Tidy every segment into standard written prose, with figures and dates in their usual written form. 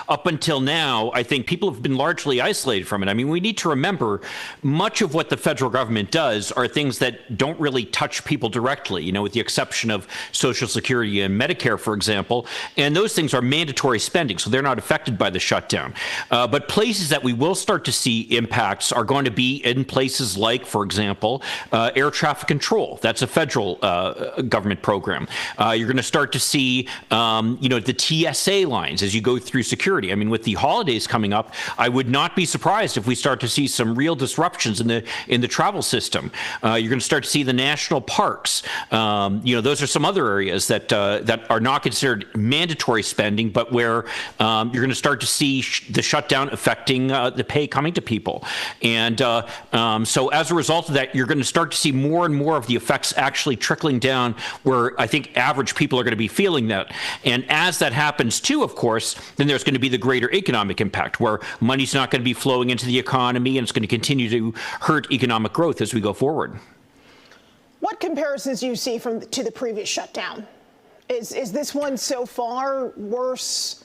up until now, I think people have been largely isolated from it. I mean, we need to remember much of what the federal government does are things that don't really touch people directly, with the exception of Social Security and Medicare, for example. And those things are mandatory spending, so they're not affected by the shutdown. But places that we will start to see impacts are going to be in places like, for example, air traffic control. That's a federal government program. You're going to start to see, the TSA lines as you go through security. I mean, with the holidays coming up, I would not be surprised if we start to see some real disruptions in the travel system. You're going to start to see the national parks. Those are some other areas that are not considered mandatory spending, but where you're going to start to see the shutdown affecting the pay coming to people. And so as a result of that, you're going to start to see more and more of the effects actually trickling down where I think average people are going to be feeling that. And as that happens too, of course, then there's going to be the greater economic impact where money's not going to be flowing into the economy and it's going to continue to hurt economic growth as we go forward. What comparisons do you see to the previous shutdown? Is this one so far worse,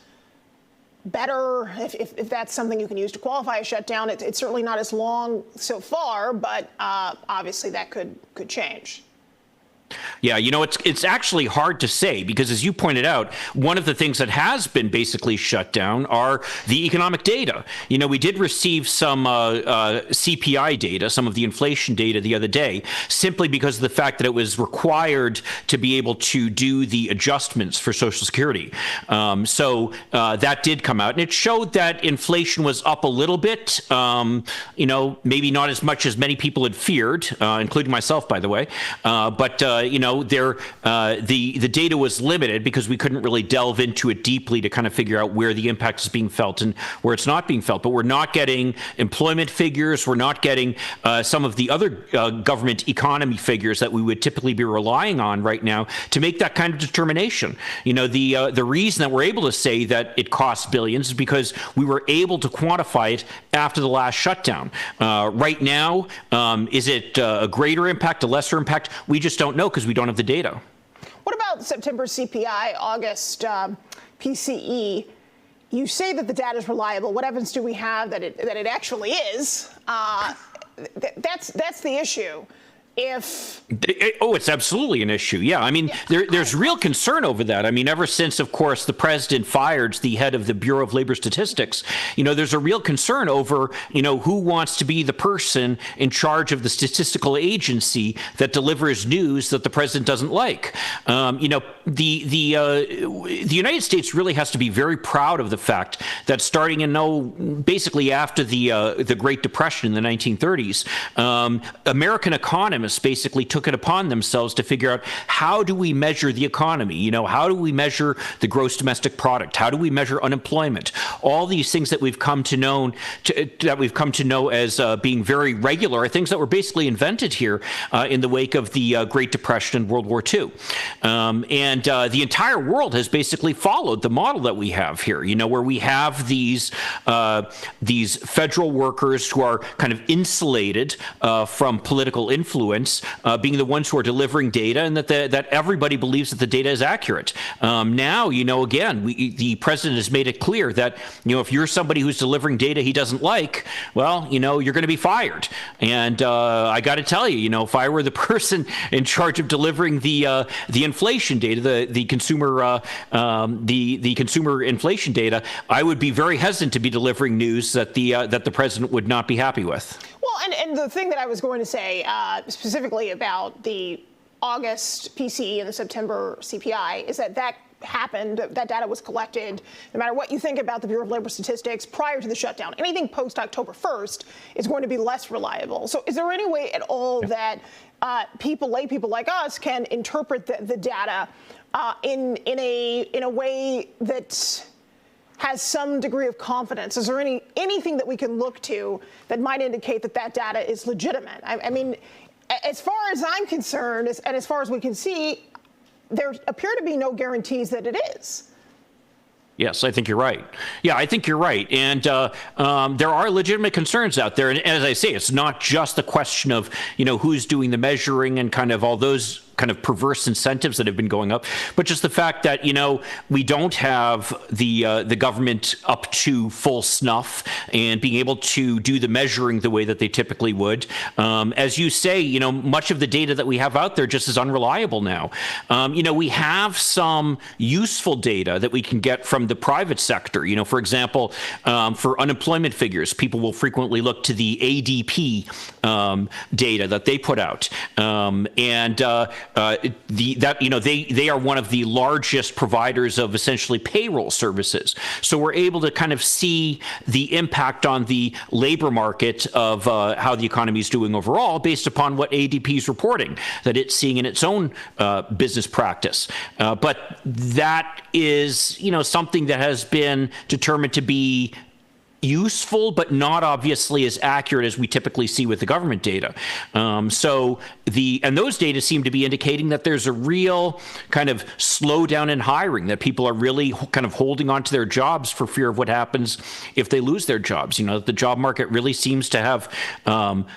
better, if that's something you can use to qualify a shutdown? It's certainly not as long so far, but obviously that could change. Yeah, it's actually hard to say because, as you pointed out, one of the things that has been basically shut down are the economic data. We did receive some CPI data, some of the inflation data the other day, simply because of the fact that it was required to be able to do the adjustments for Social Security. So that did come out, and it showed that inflation was up a little bit, maybe not as much as many people had feared, including myself, by the way, but the data was limited because we couldn't really delve into it deeply to kind of figure out where the impact is being felt and where it's not being felt. But we're not getting employment figures. We're not getting some of the other government economy figures that we would typically be relying on right now to make that kind of determination. The reason that we're able to say that it costs billions is because we were able to quantify it after the last shutdown. Right now, is it a greater impact, a lesser impact? We just don't know because we don't have the data. What about September CPI, August PCE? You say that the data is reliable. What evidence do we have that it actually is? That's the issue. It's absolutely an issue. Yeah, I mean, there's real concern over that. I mean, ever since, of course, the president fired the head of the Bureau of Labor Statistics, there's a real concern over, who wants to be the person in charge of the statistical agency that delivers news that the president doesn't like. The United States really has to be very proud of the fact that starting basically after the Great Depression in the 1930s, American economists basically took it upon themselves to figure out how do we measure the economy? How do we measure the gross domestic product? How do we measure unemployment? All these things that we've come to know as being very regular are things that were basically invented here in the wake of the Great Depression and World War II. And the entire world has basically followed the model that we have here, where we have these federal workers who are kind of insulated from political influence, being the ones who are delivering data, and that everybody believes that the data is accurate. Now, again, the president has made it clear that, if you're somebody who's delivering data he doesn't like, well, you're going to be fired. And I got to tell you, if I were the person in charge of delivering the inflation data, the consumer inflation data, I would be very hesitant to be delivering news that the president would not be happy with. Well, and the thing that I was going to say specifically about the August PCE and the September CPI is that happened, that data was collected, no matter what you think about the Bureau of Labor Statistics, prior to the shutdown. Anything post-October 1st is going to be less reliable. So is there any way at all that lay people like us can interpret the data in a way that has some degree of confidence? Is there anything that we can look to that might indicate that data is legitimate? I mean, as far as I'm concerned, and as far as we can see, there appear to be no guarantees that it is. Yes, I think you're right. Yeah, I think you're right. And there are legitimate concerns out there. And as I say, it's not just a question of, who's doing the measuring and kind of all those kind of perverse incentives that have been going up, but just the fact that, we don't have the government up to full snuff and being able to do the measuring the way that they typically would. As you say, much of the data that we have out there just is unreliable now. We have some useful data that we can get from the private sector. For example, for unemployment figures, people will frequently look to the ADP data that they put out, they are one of the largest providers of essentially payroll services. So we're able to kind of see the impact on the labor market of how the economy is doing overall based upon what ADP is reporting that it's seeing in its own business practice. But that is, something that has been determined to be useful, but not obviously as accurate as we typically see with the government data. And those data seem to be indicating that there's a real kind of slowdown in hiring, that people are really kind of holding on to their jobs for fear of what happens if they lose their jobs. The job market really seems to have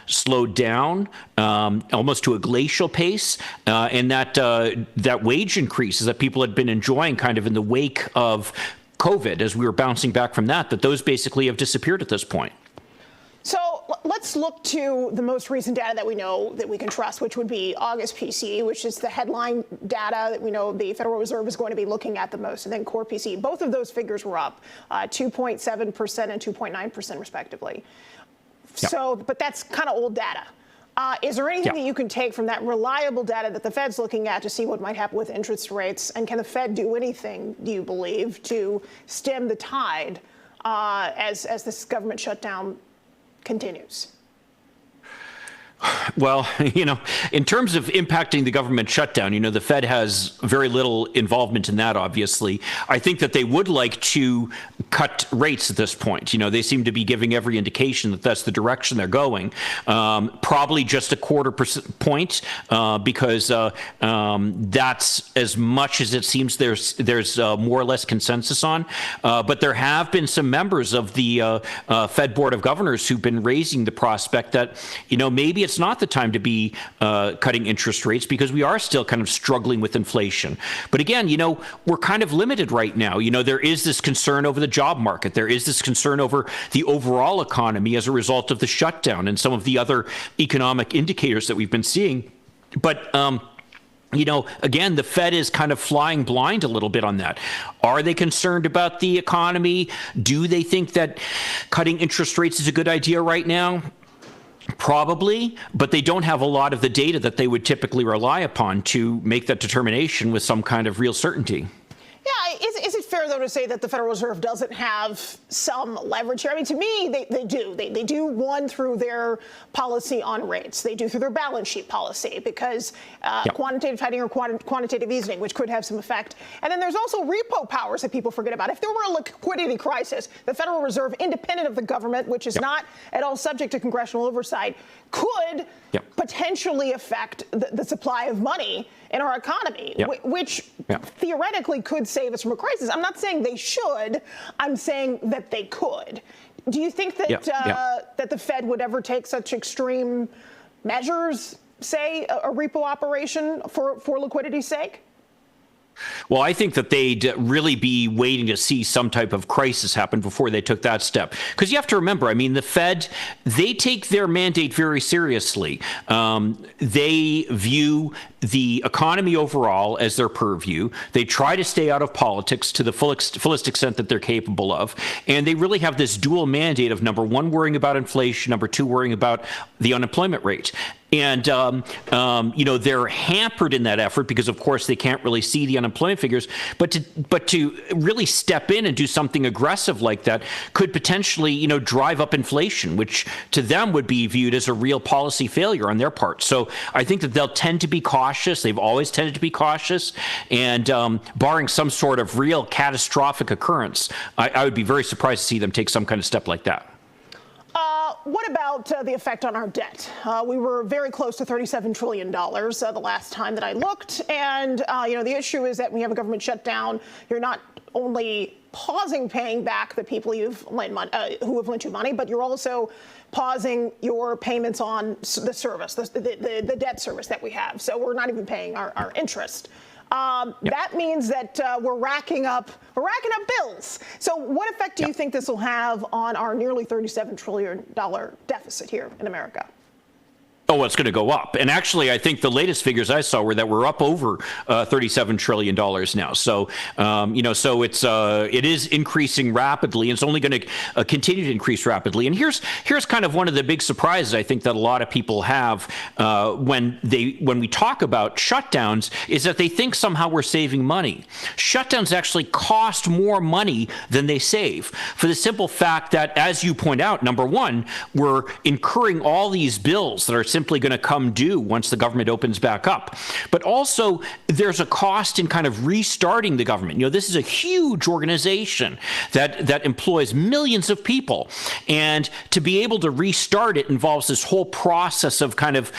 slowed down almost to a glacial pace, and that wage increases that people had been enjoying kind of in the wake of COVID, as we were bouncing back from that those basically have disappeared at this point. So let's look to the most recent data that we know that we can trust, which would be August PCE, which is the headline data that we know the Federal Reserve is going to be looking at the most, and then core PCE. Both of those figures were up 2.7% and 2.9% respectively. Yep. So, but that's kind of old data. Is there anything that you can take from that reliable data that the Fed's looking at to see what might happen with interest rates? And can the Fed do anything, do you believe, to stem the tide as this government shutdown continues? Well, in terms of impacting the government shutdown, the Fed has very little involvement in that, obviously. I think that they would like to cut rates at this point. They seem to be giving every indication that that's the direction they're going. Probably just a quarter point, because that's as much as it seems there's more or less consensus on. But there have been some members of the Fed Board of Governors who've been raising the prospect that, maybe it's not the time to be cutting interest rates because we are still kind of struggling with inflation. But again, we're kind of limited right now. There is this concern over the job market. There is this concern over the overall economy as a result of the shutdown and some of the other economic indicators that we've been seeing. But again, the Fed is kind of flying blind a little bit on that. Are they concerned about the economy? Do they think that cutting interest rates is a good idea right now? Probably, but they don't have a lot of the data that they would typically rely upon to make that determination with some kind of real certainty. Yeah, is it fair, though, to say that the Federal Reserve doesn't have some leverage here? I mean, to me, they do. They do, one, through their policy on rates. They do through their balance sheet policy, because quantitative tightening or quantitative easing, which could have some effect. And then there's also repo powers that people forget about. If there were a liquidity crisis, the Federal Reserve, independent of the government, which is not at all subject to congressional oversight, could potentially affect the supply of money in our economy, which theoretically could save us from a crisis. I'm not saying they should. I'm saying that they could. Do you think that that the Fed would ever take such extreme measures, say a repo operation for liquidity's sake? Well, I think that they'd really be waiting to see some type of crisis happen before they took that step. Because you have to remember, I mean, the Fed, they take their mandate very seriously. They view the economy overall as their purview. They try to stay out of politics to the fullest extent that they're capable of. And they really have this dual mandate of, number one, worrying about inflation, number two, worrying about the unemployment rate. And, they're hampered in that effort because, of course, they can't really see the unemployment figures. But to really step in and do something aggressive like that could potentially, drive up inflation, which to them would be viewed as a real policy failure on their part. So I think that they'll tend to be cautious. They've always tended to be cautious. And barring some sort of real catastrophic occurrence, I would be very surprised to see them take some kind of step like that. What about the effect on our debt? We were very close to $37 trillion the last time that I looked. And, the issue is that when you have a government shutdown, you're not only pausing paying back the people who have lent you money, but you're also pausing your payments on the service, the debt service that we have. So we're not even paying our interest. That means that we're racking up bills. So what effect do you think this will have on our nearly $37 trillion deficit here in America? Oh, it's going to go up. And actually, I think the latest figures I saw were that we're up over $37 trillion now. So, so it is increasing rapidly. And it's only going to continue to increase rapidly. And here's kind of one of the big surprises I think that a lot of people have when we talk about shutdowns is that they think somehow we're saving money. Shutdowns actually cost more money than they save, for the simple fact that, as you point out, number one, we're incurring all these bills that are simply going to come due once the government opens back up. But also, there's a cost in kind of restarting the government. This is a huge organization that employs millions of people. And to be able to restart it involves this whole process of kind of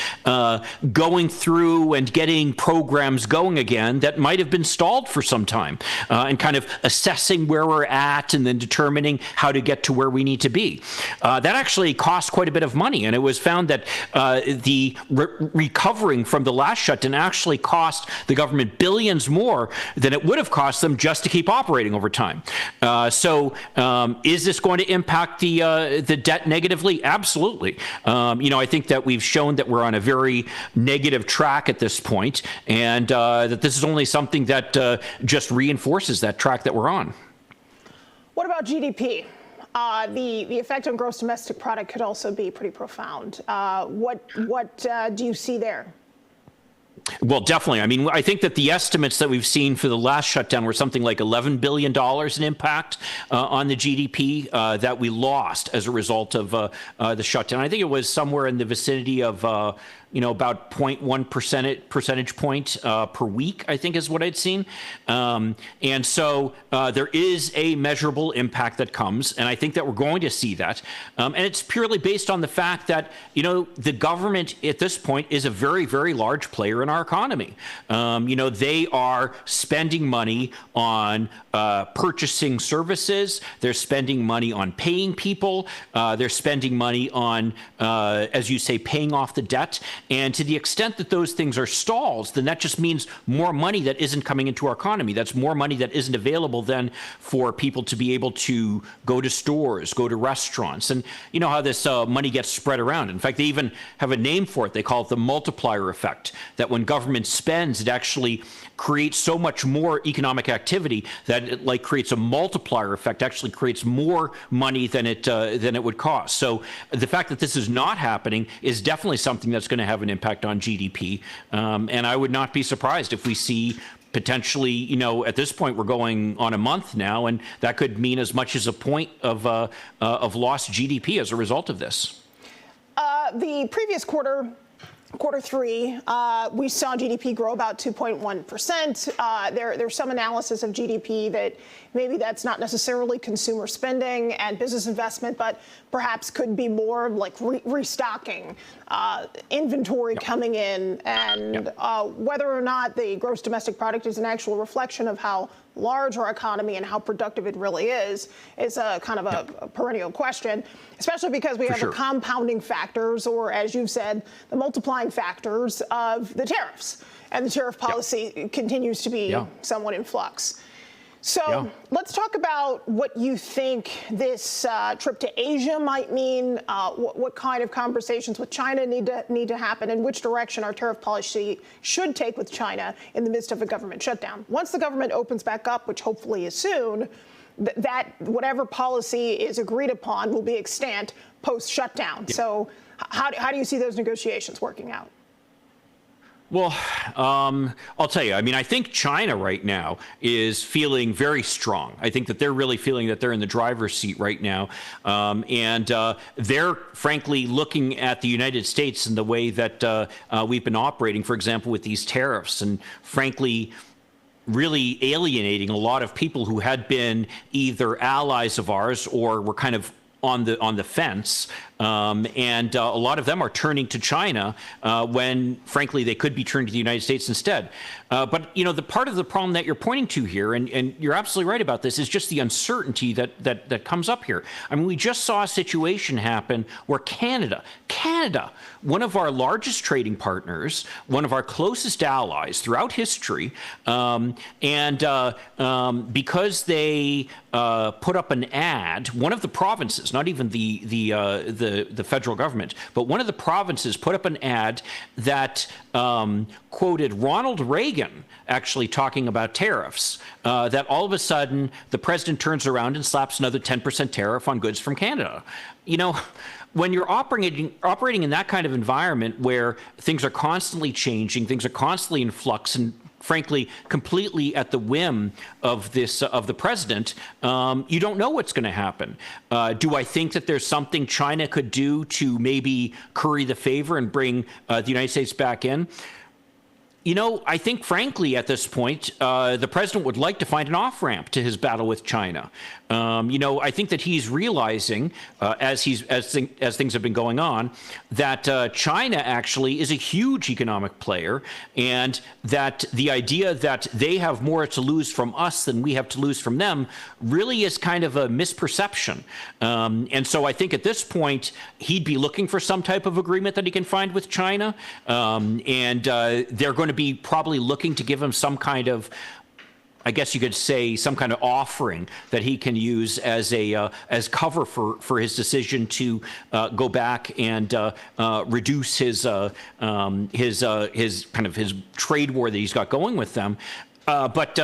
going through and getting programs going again that might have been stalled for some time, and kind of assessing where we're at and then determining how to get to where we need to be. That actually costs quite a bit of money. And it was found that the recovering from the last shutdown actually cost the government billions more than it would have cost them just to keep operating over time. So is this going to impact the debt negatively? Absolutely. I think that we've shown that we're on a very negative track at this point, and that this is only something that just reinforces that track that we're on. What about GDP? The effect on gross domestic product could also be pretty profound. What do you see there? Well, definitely. I mean, I think that the estimates that we've seen for the last shutdown were something like $11 billion in impact on the GDP that we lost as a result of the shutdown. I think it was somewhere in the vicinity of about 0.1 percentage point per week, I think is what I'd seen. And so there is a measurable impact that comes, and I think that we're going to see that. And it's purely based on the fact that, the government at this point is a very, very large player in our economy. They are spending money on purchasing services. They're spending money on paying people. They're spending money on, as you say, paying off the debt. And to the extent that those things are stalls, then that just means more money that isn't coming into our economy. That's more money that isn't available then for people to be able to go to stores, go to restaurants. And you know how this money gets spread around. In fact, they even have a name for it. They call it the multiplier effect, that when government spends, it actually creates so much more economic activity that it creates a multiplier effect, actually creates more money than it would cost. So the fact that this is not happening is definitely something that's going to have an impact on GDP. And I would not be surprised if we see potentially, at this point we're going on a month now, and that could mean as much as a point of lost GDP as a result of this. The previous quarter three, we saw GDP grow about 2.1%. There's some analysis of GDP that maybe that's not necessarily consumer spending and business investment, but perhaps could be more like restocking, inventory coming in, and whether or not the gross domestic product is an actual reflection of how large our economy and how productive it really is a kind of a perennial question, especially because we have the compounding factors, or as you've said, the multiplying factors of the tariffs. And the tariff policy continues to be somewhat in flux. So let's talk about what you think this trip to Asia might mean, what kind of conversations with China need to happen, and which direction our tariff policy should take with China in the midst of a government shutdown. Once the government opens back up, which hopefully is soon, that whatever policy is agreed upon will be extant post-shutdown. So how do you see those negotiations working out? Well, I'll tell you, I mean, I think China right now is feeling very strong. I think that they're really feeling that they're in the driver's seat right now. And they're frankly looking at the United States in the way that we've been operating, for example, with these tariffs, and frankly, really alienating a lot of people who had been either allies of ours or were kind of on the fence and a lot of them are turning to China when, frankly, they could be turning to the United States instead. But the part of the problem that you're pointing to here, and you're absolutely right about this, is just the uncertainty that comes up here. I mean, we just saw a situation happen where Canada, one of our largest trading partners, one of our closest allies throughout history, because they put up an ad, one of the provinces, not even the federal government, but one of the provinces put up an ad that quoted Ronald Reagan actually talking about tariffs, that all of a sudden the president turns around and slaps another 10% tariff on goods from Canada. When you're operating in that kind of environment where things are constantly changing, things are constantly in flux, and frankly, completely at the whim of the president, you don't know what's going to happen. Do I think that there's something China could do to maybe curry the favor and bring the United States back in? I think, frankly, at this point, the president would like to find an off-ramp to his battle with China. I think that he's realizing, as things have been going on, that China actually is a huge economic player, and that the idea that they have more to lose from us than we have to lose from them really is kind of a misperception. And so I think at this point, he'd be looking for some type of agreement that he can find with China, and they're going to be probably looking to give him some kind of, I guess you could say, some kind of offering that he can use as cover for his decision to go back and reduce his trade war that he's got going with them. But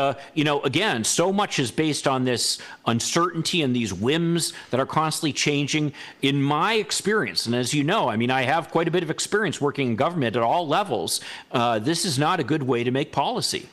again, so much is based on this uncertainty and these whims that are constantly changing. In my experience, and as you know, I mean, I have quite a bit of experience working in government at all levels. This is not a good way to make policy.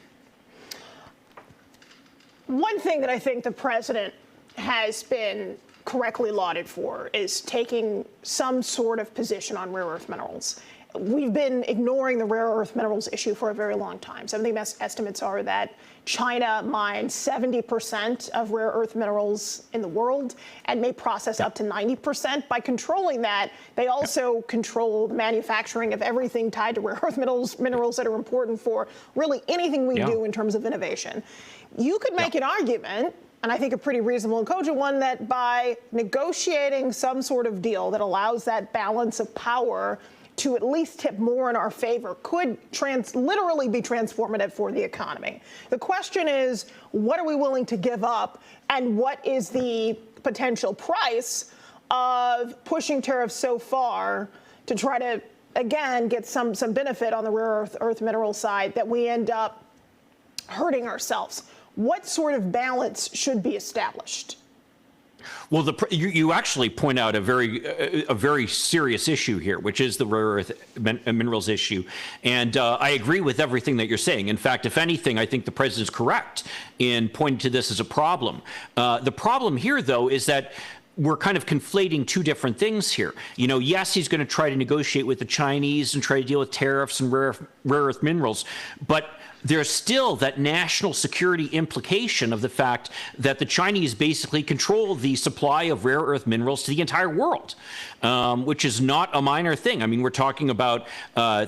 One thing that I think the president has been correctly lauded for is taking some sort of position on rare earth minerals. We've been ignoring the rare earth minerals issue for a very long time. Some of the estimates are that China mines 70% of rare earth minerals in the world and may process up to 90%. By controlling that, they also control the manufacturing of everything tied to rare earth minerals that are important for really anything we do in terms of innovation. You could make an argument, and I think a pretty reasonable and cogent one, that by negotiating some sort of deal that allows that balance of power to at least tip more in our favor could literally be transformative for the economy. The question is, what are we willing to give up, and what is the potential price of pushing tariffs so far to try to, again, get some benefit on the rare earth mineral side that we end up hurting ourselves? What sort of balance should be established? Well, you actually point out a very serious issue here, which is the rare earth minerals issue. And I agree with everything that you're saying. In fact, if anything, I think the president's correct in pointing to this as a problem. The problem here, though, is that we're kind of conflating two different things here. Yes, he's going to try to negotiate with the Chinese and try to deal with tariffs and rare earth minerals, but there's still that national security implication of the fact that the Chinese basically control the supply of rare earth minerals to the entire world, which is not a minor thing. I mean, we're talking about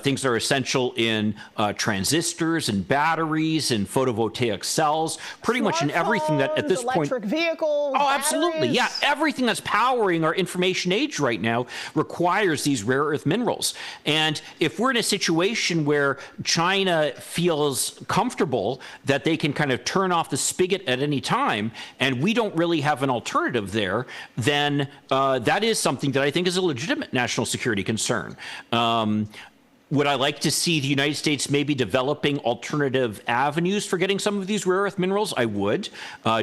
things that are essential in transistors and batteries and photovoltaic cells, pretty much in everything that at this point. Electric vehicles. Oh, absolutely. Yeah. Everything that's powering our information age right now requires these rare earth minerals. And if we're in a situation where China feels comfortable that they can kind of turn off the spigot at any time, and we don't really have an alternative there, then that is something that I think is a legitimate national security concern. Would I like to see the United States maybe developing alternative avenues for getting some of these rare earth minerals? I would.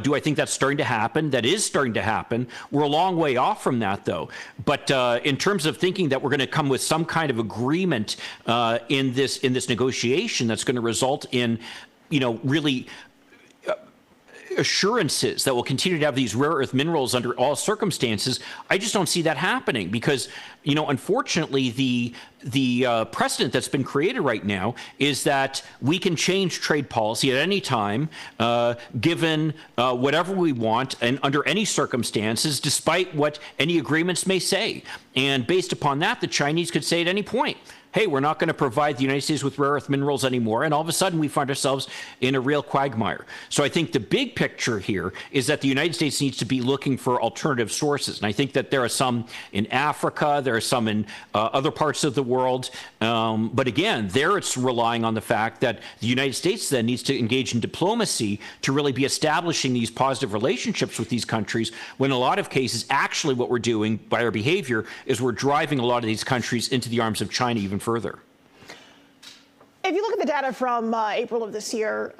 Do I think that's starting to happen? That is starting to happen. We're a long way off from that, though. But in terms of thinking that we're going to come with some kind of agreement in this negotiation that's going to result in, really assurances that we'll continue to have these rare earth minerals under all circumstances, I just don't see that happening because, unfortunately, the precedent that's been created right now is that we can change trade policy at any time, given whatever we want and under any circumstances, despite what any agreements may say. And based upon that, the Chinese could say at any point, hey, we're not going to provide the United States with rare earth minerals anymore. And all of a sudden, we find ourselves in a real quagmire. So I think the big picture here is that the United States needs to be looking for alternative sources. And I think that there are some in Africa, there are some in other parts of the world. But again, there it's relying on the fact that the United States then needs to engage in diplomacy to really be establishing these positive relationships with these countries, when in a lot of cases, actually what we're doing by our behavior is we're driving a lot of these countries into the arms of China even further. If you look at the data from April of this year,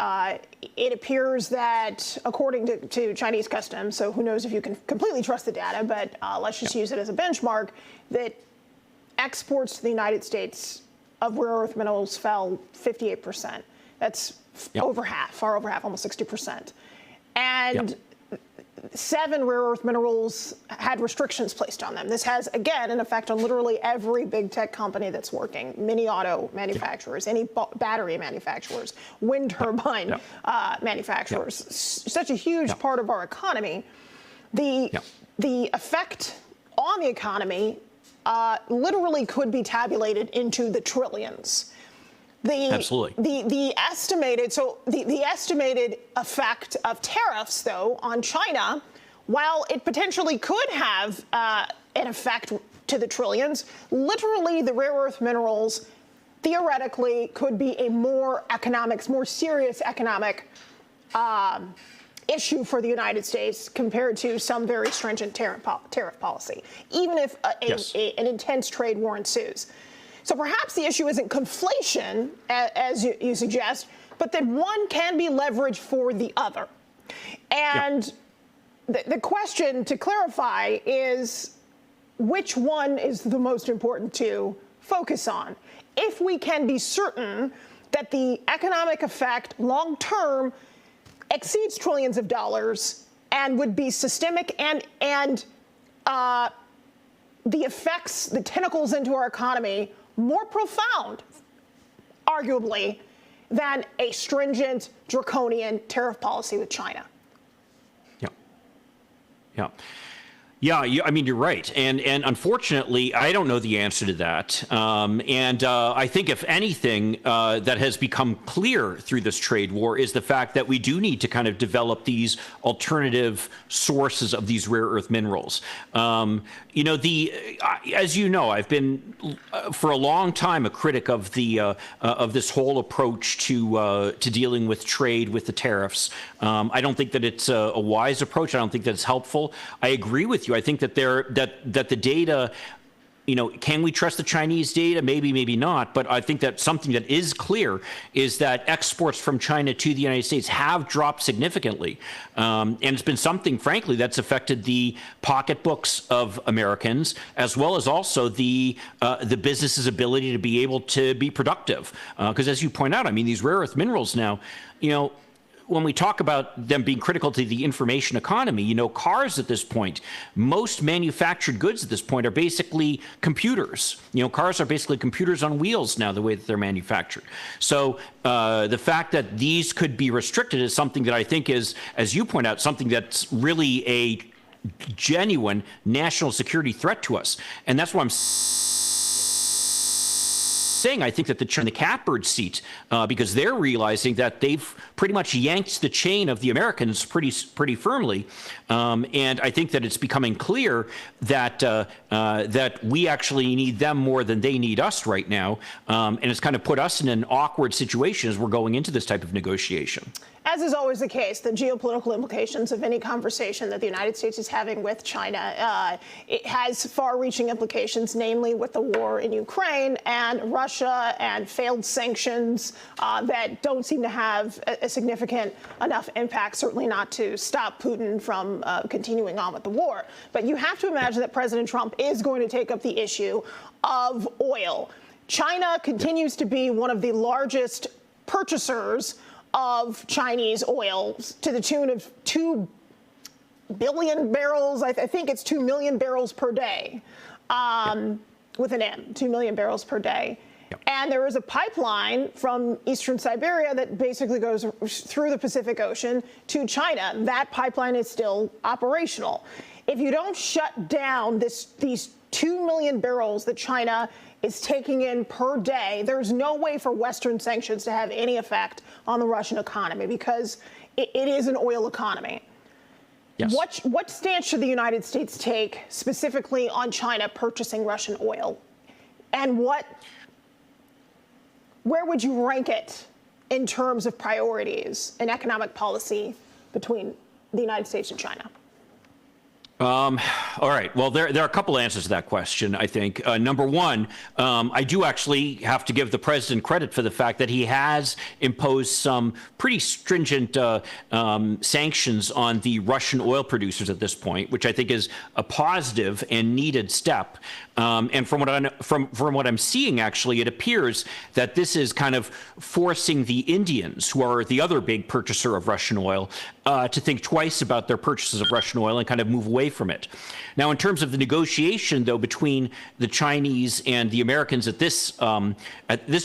it appears that, according to Chinese customs, so who knows if you can completely trust the data, but let's just use it as a benchmark, that exports to the United States of rare earth minerals fell 58%. That's over half, far over half, almost 60%. And 7 rare earth minerals had restrictions placed on them. This has, again, an effect on literally every big tech company that's working, mini auto manufacturers, any battery manufacturers, wind turbine manufacturers. Such a huge part of our economy. The effect on the economy literally could be tabulated into the trillions. Absolutely. The estimated effect of tariffs, though, on China, while it potentially could have an effect to the trillions, literally the rare earth minerals theoretically could be a more serious economic issue for the United States compared to some very stringent tariff policy, even if an intense trade war ensues. So perhaps the issue isn't conflation, as you suggest, but that one can be leveraged for the other. And the question, to clarify, is which one is the most important to focus on? If we can be certain that the economic effect long-term exceeds trillions of dollars and would be systemic and the effects, the tentacles into our economy, more profound, arguably, than a stringent, draconian tariff policy with China. I mean, you're right. And unfortunately, I don't know the answer to that. I think, if anything, that has become clear through this trade war is the fact that we do need to kind of develop these alternative sources of these rare earth minerals. As you know, I've been for a long time a critic of this whole approach to dealing with trade with the tariffs. I don't think that it's a wise approach. I don't think that it's helpful. I agree with you. I think that that the data, can we trust the Chinese data? Maybe, maybe not. But I think that something that is clear is that exports from China to the United States have dropped significantly. And it's been something, frankly, that's affected the pocketbooks of Americans, as well as also the business's ability to be able to be productive. Because as you point out, I mean, these rare earth minerals now, when we talk about them being critical to the information economy, cars at this point, most manufactured goods at this point are basically computers. Cars are basically computers on wheels now, the way that they're manufactured. So the fact that these could be restricted is something that I think is, as you point out, something that's really a genuine national security threat to us. And that's why I'm saying I think that the catbird seat, because they're realizing that they've pretty much yanked the chain of the Americans pretty firmly, and I think that it's becoming clear that that we actually need them more than they need us right now, and it's kind of put us in an awkward situation as we're going into this type of negotiation. As is always the case, the geopolitical implications of any conversation that the United States is having with China, it has far-reaching implications, namely with the war in Ukraine and Russia and failed sanctions that don't seem to have a significant enough impact, certainly not to stop Putin from continuing on with the war. But you have to imagine that President Trump is going to take up the issue of oil. China continues to be one of the largest purchasers of Chinese oil to the tune of 2 billion barrels. I think it's 2 million barrels per day, with an M, 2 million barrels per day. Yep. And there is a pipeline from eastern Siberia that basically goes through the Pacific Ocean to China. That pipeline is still operational. If you don't shut down these 2 million barrels that China is taking in per day, there's no way for Western sanctions to have any effect on the Russian economy, because it is an oil economy. Yes. What stance should the United States take specifically on China purchasing Russian oil? And where would you rank it in terms of priorities in economic policy between the United States and China? All right. Well, there are a couple answers to that question, I think. Number one, I do actually have to give the president credit for the fact that he has imposed some pretty stringent sanctions on the Russian oil producers at this point, which I think is a positive and needed step. And from what I'm seeing, actually, it appears that this is kind of forcing the Indians, who are the other big purchaser of Russian oil, to think twice about their purchases of Russian oil and kind of move away from it. Now, in terms of the negotiation, though, between the Chinese and the Americans at this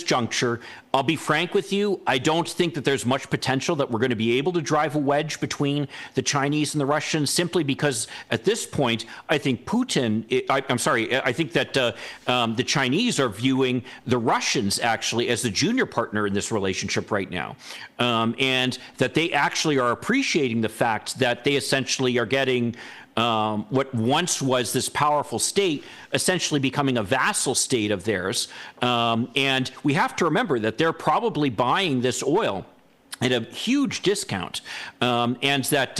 juncture, I'll be frank with you, I don't think that there's much potential that we're going to be able to drive a wedge between the Chinese and the Russians, simply because at this point, I think I think that the Chinese are viewing the Russians actually as the junior partner in this relationship right now, and that they actually are appreciating the fact that they essentially are getting what once was this powerful state essentially becoming a vassal state of theirs. And we have to remember that they're probably buying this oil at a huge discount, and that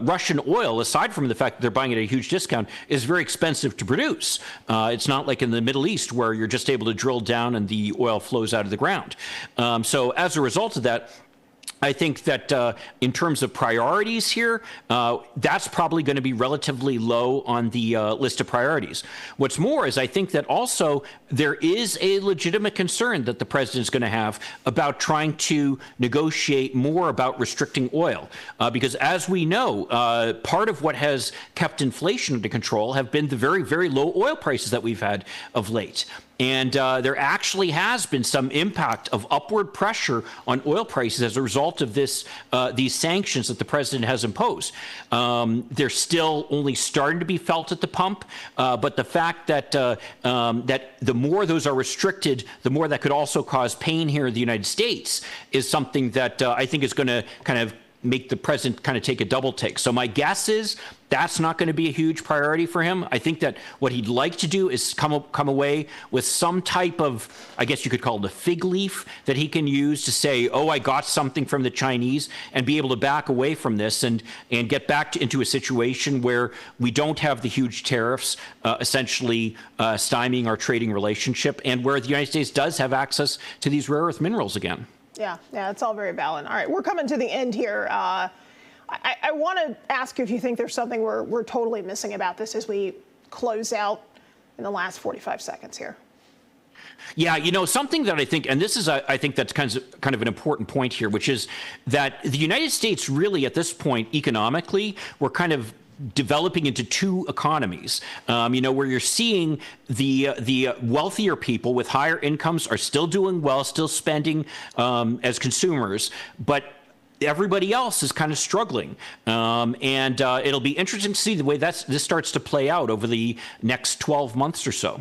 Russian oil, aside from the fact that they're buying it at a huge discount, is very expensive to produce. It's not like in the Middle East where you're just able to drill down and the oil flows out of the ground. So as a result of that, I think that in terms of priorities here, that's probably going to be relatively low on the list of priorities. What's more is I think that also there is a legitimate concern that the president's going to have about trying to negotiate more about restricting oil. Because as we know, part of what has kept inflation under control have been the very, very low oil prices that we've had of late. And there actually has been some impact of upward pressure on oil prices as a result of these sanctions that the president has imposed. They're still only starting to be felt at the pump, but the fact that that the more those are restricted, the more that could also cause pain here in the United States is something that I think is going to kind of make the president kind of take a double take. So my guess is that's not going to be a huge priority for him. I think that what he'd like to do is come away with some type of, I guess you could call it a fig leaf, that he can use to say, oh, I got something from the Chinese, and be able to back away from this and get back into a situation where we don't have the huge tariffs essentially stymieing our trading relationship, and where the United States does have access to these rare earth minerals again. Yeah, it's all very valid. All right, we're coming to the end here. I want to ask you if you think there's something we're totally missing about this as we close out in the last 45 seconds here. Yeah, something that I think, and this is, I think that's kind of an important point here, which is that the United States really at this point economically, we're kind of developing into two economies, where you're seeing the wealthier people with higher incomes are still doing well, still spending as consumers, but everybody else is kind of struggling. And it'll be interesting to see the way this starts to play out over the next 12 months or so.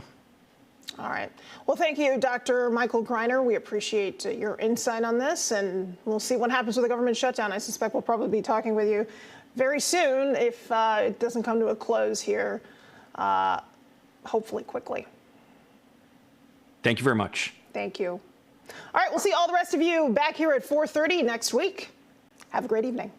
All right. Well, thank you, Dr. Michael Greiner. We appreciate your insight on this, and we'll see what happens with the government shutdown. I suspect we'll probably be talking with you very soon if it doesn't come to a close here, hopefully quickly. Thank you very much. Thank you. All right, we'll see all the rest of you back here at 4:30 next week. Have a great evening.